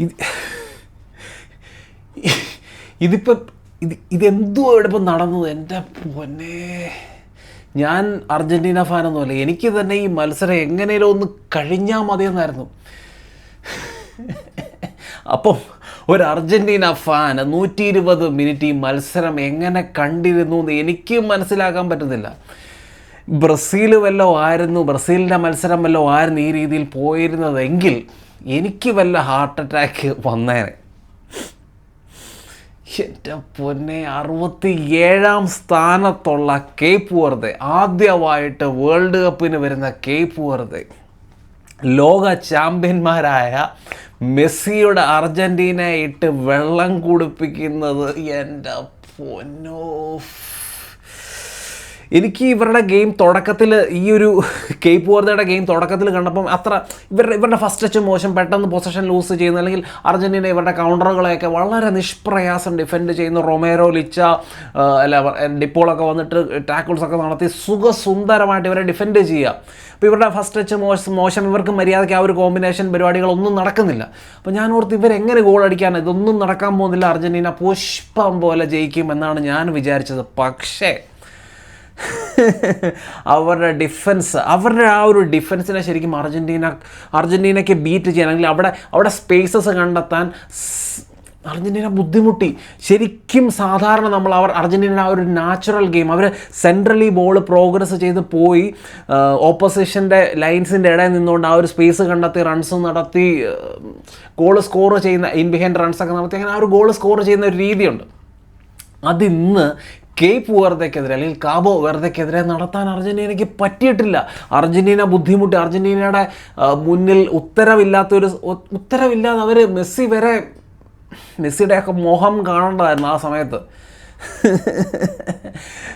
ഇത് ഇതിപ്പം ഇതെന്തോ ഇവിടെ ഇപ്പം നടന്നത്. എൻ്റെ പൊന്നെ, ഞാൻ അർജൻറ്റീന ഫാനൊന്നുമല്ല. എനിക്ക് തന്നെ ഈ മത്സരം എങ്ങനെയും ഒന്ന് കഴിഞ്ഞാൽ മതിയെന്നായിരുന്നു. അപ്പം ഒരു അർജൻറ്റീന ഫാൻ 120 മിനിറ്റ് ഈ മത്സരം എങ്ങനെ കണ്ടിരുന്നു എന്ന് എനിക്ക് മനസ്സിലാക്കാൻ പറ്റുന്നില്ല. ബ്രസീൽ വല്ലോ ആയിരുന്നു, ബ്രസീലിൻ്റെ മത്സരം വല്ലോ ആയിരുന്നു ഈ രീതിയിൽ പോയിരുന്നതെങ്കിൽ എനിക്ക് വല്ല ഹാർട്ട് അറ്റാക്ക് വന്നേനെ. എൻ്റെ പൊന്നെ, 67ാം സ്ഥാനത്തുള്ള കേപ്പ് വെർദെ, ആദ്യമായിട്ട് വേൾഡ് കപ്പിന് വരുന്ന കേപ്പ് വെർദെ, ലോക ചാമ്പ്യന്മാരായ മെസ്സിയുടെ അർജൻറ്റീനയെ ഇട്ട് വെള്ളം കുടിപ്പിക്കുന്നത്, എൻ്റെ പൊന്നോ. എനിക്ക് ഇവരുടെ ഗെയിം തുടക്കത്തിൽ, ഈ ഒരു കേപ്പ് വെർദയുടെ ഗെയിം തുടക്കത്തിൽ കണ്ടപ്പം അത്ര ഇവരുടെ ഫസ്റ്റ് ടച്ച് മോശം, പെട്ടെന്ന് പൊസിഷൻ ലൂസ് ചെയ്യുന്നു, അല്ലെങ്കിൽ അർജൻറ്റീന ഇവരുടെ കൗണ്ടറുകളെയൊക്കെ വളരെ നിഷ്പ്രയാസം ഡിഫെൻഡ് ചെയ്യുന്നു. റൊമേറോ, ലിച്ച, ഡിപ്പോളൊക്കെ വന്നിട്ട് ടാക്കിൾസൊക്കെ നടത്തി സുഖസുന്ദരമായിട്ട് ഇവരെ ഡിഫെൻഡ് ചെയ്യുക. അപ്പോൾ ഇവരുടെ ഫസ്റ്റ് ടച്ച് മോശം, ഇവർക്ക് മര്യാദയ്ക്ക് ആ ഒരു കോമ്പിനേഷൻ പരിപാടികളൊന്നും നടക്കുന്നില്ല. അപ്പോൾ ഞാൻ ഓർത്ത് ഇവരെങ്ങനെ ഗോൾ അടിക്കാനാണ്, ഇതൊന്നും നടക്കാൻ പോകുന്നില്ല, അർജൻറ്റീന പുഷ്പം പോലെ ജയിക്കുമെന്നാണ് ഞാൻ വിചാരിച്ചത്. പക്ഷേ അവരുടെ ഡിഫൻസ്, അവരുടെ ആ ഒരു ഡിഫൻസിനെ ശരിക്കും അർജൻറ്റീനയ്ക്ക് ബീറ്റ് ചെയ്യാൻ, അല്ലെങ്കിൽ അവിടെ സ്പേസസ് കണ്ടെത്താൻ അർജൻറ്റീന ബുദ്ധിമുട്ടി. ശരിക്കും സാധാരണ അർജൻറ്റീന ആ ഒരു നാച്ചുറൽ ഗെയിം, അവർ സെൻട്രലി ബോൾ പ്രോഗ്രസ് ചെയ്ത് പോയി ഓപ്പോസിഷൻ്റെ ലൈൻസിൻ്റെ ഇടയിൽ നിന്നുകൊണ്ട് ആ ഒരു സ്പേസ് കണ്ടെത്തി റൺസ് നടത്തി ഗോൾ സ്കോർ ചെയ്യുന്ന, ഇൻ ബിഹൈൻഡ് റൺസൊക്കെ നടത്തി, അങ്ങനെ ആ ഒരു ഗോൾ സ്കോർ ചെയ്യുന്ന ഒരു രീതിയുണ്ട്. അതിന്ന് കേപ്പ് വെർദയ്ക്കെതിരെ അല്ലെങ്കിൽ കാബോ വെർദയ്ക്കെതിരെ നടത്താൻ അർജൻറ്റീനയ്ക്ക് പറ്റിയിട്ടില്ല. അർജൻറ്റീന ബുദ്ധിമുട്ടി. അർജൻറ്റീനയുടെ മുന്നിൽ ഉത്തരവില്ലാതെ അവർ മെസ്സിയുടെയൊക്കെ മുഖം കാണേണ്ടതായിരുന്നു ആ സമയത്ത്.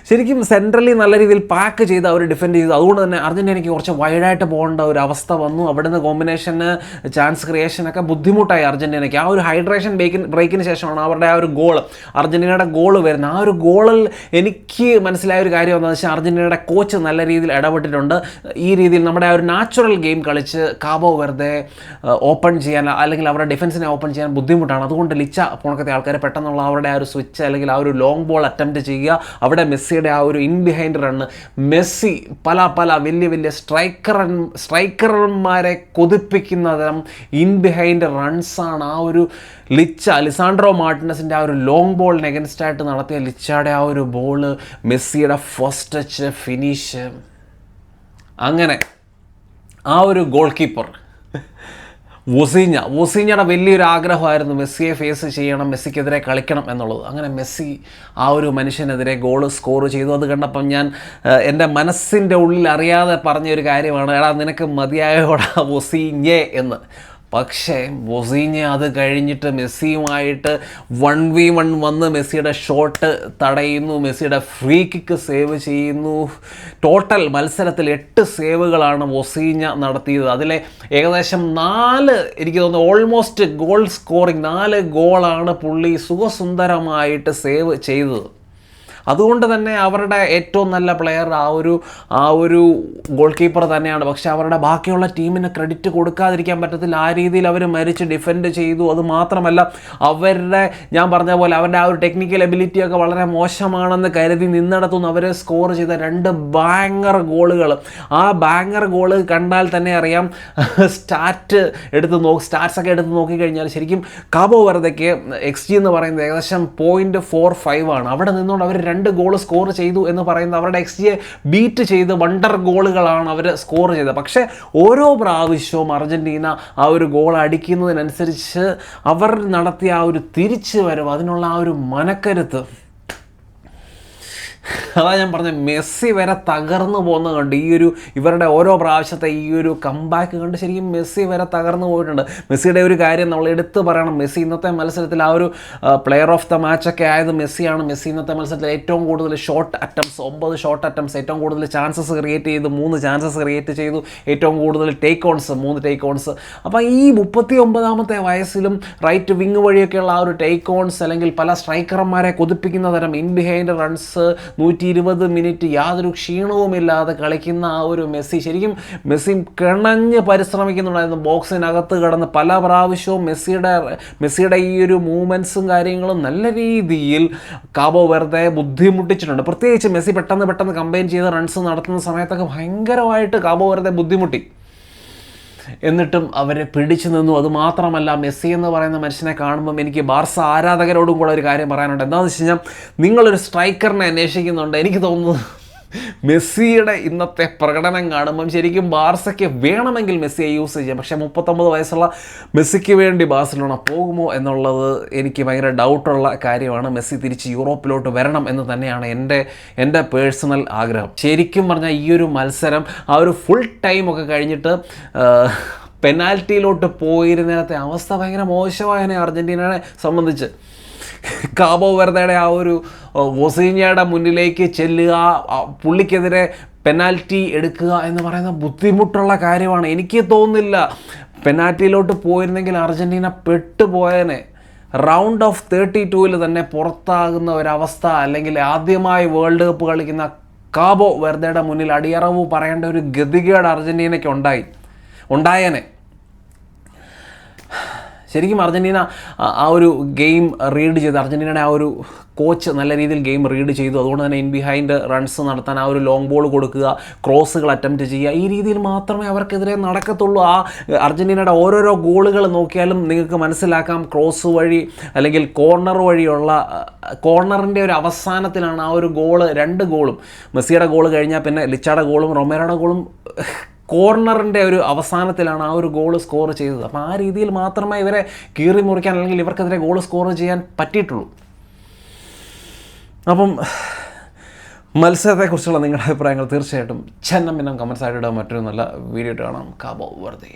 ശരിക്കും സെൻട്രലി നല്ല രീതിയിൽ പാക്ക് ചെയ്ത് അവർ ഡിഫെൻഡ് ചെയ്തു. അതുകൊണ്ട് തന്നെ അർജൻറ്റീനയ്ക്ക് കുറച്ച് വൈഡായിട്ട് പോകേണ്ട ഒരു അവസ്ഥ വന്നു. അവിടുന്ന് കോമ്പിനേഷന്, ചാൻസ് ക്രിയേഷനൊക്കെ ബുദ്ധിമുട്ടായി അർജൻറ്റീനയ്ക്ക്. ആ ഒരു ഹൈഡ്രേഷൻ ബ്രേക്കിന് ശേഷമാണ് അവരുടെ ആ ഒരു ഗോൾ, അർജൻറ്റീനയുടെ ഗോൾ വരുന്നത്. ആ ഒരു ഗോളിൽ എനിക്ക് മനസ്സിലായ ഒരു കാര്യം എന്താണെന്ന് വെച്ചാൽ, അർജൻറ്റീനയുടെ കോച്ച് നല്ല രീതിയിൽ ഇടപെട്ടിട്ടുണ്ട്. ഈ രീതിയിൽ നമ്മുടെ ആ ഒരു നാച്ചുറൽ ഗെയിം കളിച്ച് കാബോ വെർദെ ഓപ്പൺ ചെയ്യാൻ, അല്ലെങ്കിൽ അവരുടെ ഡിഫൻസിനെ ഓപ്പൺ ചെയ്യാൻ ബുദ്ധിമുട്ടാണ്. അതുകൊണ്ട് ലിച്ച പോണക്കത്തെ ആൾക്കാർ പെട്ടെന്നുള്ള അവരുടെ ആ ഒരു സ്വിച്ച്, അല്ലെങ്കിൽ ആ ഒരു ലോങ് ബോൾ അറ്റംപ്റ്റ് ചെയ്യുക. അവിടെ മെസ്സിയുടെ ആ ഒരു ഇൻ ബിഹൈൻഡ് റണ്ണ്, മെസ്സി പല വലിയ സ്ട്രൈക്കർമാരെ കൊതിപ്പിക്കുന്ന തരം ഇൻ ബിഹൈൻഡ് റൺസാണ് ആ ഒരു ലിസാൻഡ്രോ മാർട്ടിനസിൻ്റെ ആ ഒരു ലോങ് ബോളിന് എഗൻസ്റ്റായിട്ട് നടത്തിയ ലിച്ചയുടെ ആ ഒരു ബോള്, മെസ്സിയുടെ ഫസ്റ്റ് ടച്ച്, ഫിനിഷ്. അങ്ങനെ ആ ഒരു ഗോൾ കീപ്പർ വൊസീഞ്ഞയുടെ വലിയൊരു ആഗ്രഹമായിരുന്നു മെസ്സിയെ ഫേസ് ചെയ്യണം, മെസ്സിക്കെതിരെ കളിക്കണം എന്നുള്ളത്. അങ്ങനെ മെസ്സി ആ ഒരു മനുഷ്യനെതിരെ ഗോൾ സ്കോർ ചെയ്തു. അത് കണ്ടപ്പം ഞാൻ എൻ്റെ മനസ്സിൻ്റെ ഉള്ളിൽ അറിയാതെ പറഞ്ഞൊരു കാര്യമാണ്, എടാ നിനക്ക് മതിയായോടാ വൊസീഞ്ഞെ എന്ന്. പക്ഷേ വൊസീഞ്ഞ അത് കഴിഞ്ഞിട്ട് മെസ്സിയുമായിട്ട് 1v1 വന്ന് മെസ്സിയുടെ ഷോട്ട് തടയുന്നു, മെസ്സിയുടെ ഫ്രീ കിക്ക് സേവ് ചെയ്യുന്നു. ടോട്ടൽ മത്സരത്തിൽ 8 സേവുകളാണ് വൊസീഞ്ഞ നടത്തിയത്. അതിലെ ഏകദേശം 4, എനിക്ക് തോന്നുന്നു ഓൾമോസ്റ്റ് ഗോൾ സ്കോറിങ്, 4 ഗോളാണ് പുള്ളി സുഖസുന്ദരമായിട്ട് സേവ് ചെയ്തത്. അതുകൊണ്ട് തന്നെ അവരുടെ ഏറ്റവും നല്ല പ്ലെയർ ആ ഒരു ഗോൾ കീപ്പർ തന്നെയാണ്. പക്ഷെ അവരുടെ ബാക്കിയുള്ള ടീമിന് ക്രെഡിറ്റ് കൊടുക്കാതിരിക്കാൻ പറ്റത്തില്ല. ആ രീതിയിൽ അവർ മരിച്ച് ഡിഫെൻഡ് ചെയ്തു. അതുമാത്രമല്ല, ഞാൻ പറഞ്ഞ പോലെ അവരുടെ ആ ഒരു ടെക്നിക്കൽ എബിലിറ്റിയൊക്കെ വളരെ മോശമാണെന്ന് കരുതി നിന്നിടത്തുനിന്ന് അവർ സ്കോർ ചെയ്ത 2 ബാങ്ങർ ഗോളുകൾ. ആ ബാങ്ങർ ഗോള് കണ്ടാൽ തന്നെ അറിയാം, സ്റ്റാറ്റ്സൊക്കെ എടുത്ത് നോക്കിക്കഴിഞ്ഞാൽ ശരിക്കും കാബോ വെർദയ്ക്ക് XG എന്ന് പറയുന്നത് ഏകദേശം 0.45 ആണ്. അവിടെ നിന്നുകൊണ്ട് അവർ 2 ഗോൾ സ്കോർ ചെയ്തു എന്ന് പറയുന്നത് അവരുടെ XGയെ ബീറ്റ് ചെയ്ത് വണ്ടർ ഗോളുകളാണ് അവർ സ്കോർ ചെയ്തത്. പക്ഷേ ഓരോ പ്രാവശ്യവും അർജൻറ്റീന ആ ഒരു ഗോൾ അടിക്കുന്നതിനനുസരിച്ച് അവർ നടത്തിയ ആ ഒരു തിരിച്ചു വരവ്, അതിനുള്ള ആ ഒരു മനക്കരുത്ത്, അതാ ഞാൻ പറഞ്ഞ മെസ്സി വരെ തകർന്നു പോകുന്നത് കണ്ട്, ഇവരുടെ ഓരോ പ്രാവശ്യത്തെ ഈ ഒരു കംബാക്ക് കണ്ട് ശരിക്കും മെസ്സി വരെ തകർന്നു പോയിട്ടുണ്ട്. മെസ്സിയുടെ ഒരു കാര്യം നമ്മൾ എടുത്തു പറയണം. മെസ്സി ഇന്നത്തെ മത്സരത്തിൽ ആ ഒരു പ്ലെയർ ഓഫ് ദ മാച്ചൊക്കെ ആയത് മെസ്സിയാണ്. മെസ്സി ഇന്നത്തെ മത്സരത്തിൽ ഏറ്റവും കൂടുതൽ ഷോട്ട് അറ്റംപ്റ്റ്സ്, 9 ഷോട്ട് അറ്റംപ്റ്റ്സ്, ഏറ്റവും കൂടുതൽ ചാൻസസ് ക്രിയേറ്റ് ചെയ്തു, 3 ചാൻസസ് ക്രിയേറ്റ് ചെയ്തു, ഏറ്റവും കൂടുതൽ ടേക്ക് ഓൺസ്, 3 ടേക്ക് ഓൺസ്. അപ്പോൾ ഈ 39ാമത്തെ വയസ്സിലും റൈറ്റ് വിങ് വഴിയൊക്കെയുള്ള ആ ഒരു ടേക്ക് ഓൺസ്, അല്ലെങ്കിൽ പല സ്ട്രൈക്കർമാരെ കൊതിപ്പിക്കുന്ന തരം ഇൻ ബിഹൈൻഡ് റൺസ്, 120 മിനിറ്റ് യാതൊരു ക്ഷീണവുമില്ലാതെ കളിക്കുന്ന ആ ഒരു മെസ്സി, ശരിക്കും മെസ്സി കിണഞ്ഞ് പരിശ്രമിക്കുന്നുണ്ടായിരുന്നു. ബോക്സിനകത്ത് കിടന്ന് പല പ്രാവശ്യവും മെസ്സിയുടെ ഈ ഒരു മൂവ്മെൻറ്റ്സും കാര്യങ്ങളും നല്ല രീതിയിൽ കാബോ വെർദെ ബുദ്ധിമുട്ടിച്ചിട്ടുണ്ട്. പ്രത്യേകിച്ച് മെസ്സി പെട്ടെന്ന് കമ്പൈൻ ചെയ്ത് റൺസ് നടത്തുന്ന സമയത്തൊക്കെ ഭയങ്കരമായിട്ട് കാബോ വെർദെ ബുദ്ധിമുട്ടി. എന്നിട്ടും അവരെ പിടിച്ചു നിന്നു. അതുമാത്രമല്ല, മെസ്സി എന്ന് പറയുന്ന മനുഷ്യനെ കാണുമ്പം എനിക്ക് ബാർസ ആരാധകരോടും കൂടെ ഒരു കാര്യം പറയാനുണ്ട്. എന്താണെന്ന് വെച്ച് കഴിഞ്ഞാൽ, നിങ്ങളൊരു സ്ട്രൈക്കറിനെ അന്വേഷിക്കുന്നുണ്ട്. എനിക്ക് തോന്നുന്നു മെസ്സിയുടെ ഇന്നത്തെ പ്രകടനം കാണുമ്പം ശരിക്കും ബാർസയ്ക്ക് വേണമെങ്കിൽ മെസ്സിയെ യൂസ് ചെയ്യാം. പക്ഷേ 39 വയസ്സുള്ള മെസ്സിക്ക് വേണ്ടി ബാഴ്സലോണ പോകുമോ എന്നുള്ളത് എനിക്ക് ഭയങ്കര ഡൗട്ടുള്ള കാര്യമാണ്. മെസ്സി തിരിച്ച് യൂറോപ്പിലോട്ട് വരണം എന്ന് തന്നെയാണ് എൻ്റെ പേഴ്സണൽ ആഗ്രഹം. ശരിക്കും പറഞ്ഞാൽ ഈ ഒരു മത്സരം ആ ഒരു ഫുൾ ടൈമൊക്കെ കഴിഞ്ഞിട്ട് പെനാൽറ്റിയിലോട്ട് പോയിരുന്നേരത്തെ അവസ്ഥ ഭയങ്കര മോശമായതിനെ അർജൻറ്റീനയെ സംബന്ധിച്ച്. കാബോ വെർദയുടെ ആ ഒരു വൊസീഞ്ഞയുടെ മുന്നിലേക്ക് ചെല്ലുക, പുള്ളിക്കെതിരെ പെനാൽറ്റി എടുക്കുക എന്ന് പറയുന്ന ബുദ്ധിമുട്ടുള്ള കാര്യമാണ്. എനിക്ക് തോന്നുന്നില്ല പെനാൽറ്റിയിലോട്ട് പോയിരുന്നെങ്കിൽ അർജൻറ്റീന പെട്ടുപോയനെ. റൗണ്ട് ഓഫ് 32 തന്നെ പുറത്താകുന്ന ഒരവസ്ഥ, അല്ലെങ്കിൽ ആദ്യമായി വേൾഡ് കപ്പ് കളിക്കുന്ന കാബോ വെർദയുടെ മുന്നിൽ അടിയറവ് പറയേണ്ട ഒരു ഗതികേട് അർജൻറ്റീനയ്ക്ക് ഉണ്ടായേനെ. ശരിക്കും അർജൻറ്റീന ആ ഒരു ഗെയിം റീഡ് ചെയ്ത്, അർജൻറ്റീനയുടെ ആ ഒരു കോച്ച് നല്ല രീതിയിൽ ഗെയിം റീഡ് ചെയ്തു. അതുകൊണ്ട് തന്നെ ഇൻ ബിഹൈൻഡ് റൺസ് നടത്താൻ, ആ ഒരു ലോങ് ബോൾ കൊടുക്കുക, ക്രോസുകൾ അറ്റംപ്റ്റ് ചെയ്യുക, ഈ രീതിയിൽ മാത്രമേ അവർക്കെതിരെ നടക്കത്തുള്ളൂ. ആ അർജൻറ്റീനയുടെ ഓരോരോ ഗോളുകൾ നോക്കിയാലും നിങ്ങൾക്ക് മനസ്സിലാക്കാം, ക്രോസ് വഴി അല്ലെങ്കിൽ കോർണർ വഴിയുള്ള, കോർണറിൻ്റെ ഒരു അവസാനത്തിലാണ് ആ ഒരു ഗോള്, 2 ഗോളും, മെസ്സിയുടെ ഗോൾ കഴിഞ്ഞാൽ പിന്നെ ലിച്ചായുടെ ഗോളും റൊമേറോയുടെ ഗോളും കോർണറിൻ്റെ ഒരു അവസാനത്തിലാണ് ആ ഒരു ഗോൾ സ്കോർ ചെയ്തത്. അപ്പോൾ ആ രീതിയിൽ മാത്രമേ ഇവരെ കീറി മുറിക്കാൻ അല്ലെങ്കിൽ ഇവർക്കെതിരെ ഗോൾ സ്കോർ ചെയ്യാൻ പറ്റിയിട്ടുള്ളൂ. അപ്പം മത്സരത്തെക്കുറിച്ചുള്ള നിങ്ങളുടെ അഭിപ്രായങ്ങൾ തീർച്ചയായിട്ടും ചെന്നമിനം കമൻസ് ആയിട്ട് ഇടാൻ. മറ്റൊരു നല്ല വീഡിയോ കാണാം. Cabo Verde.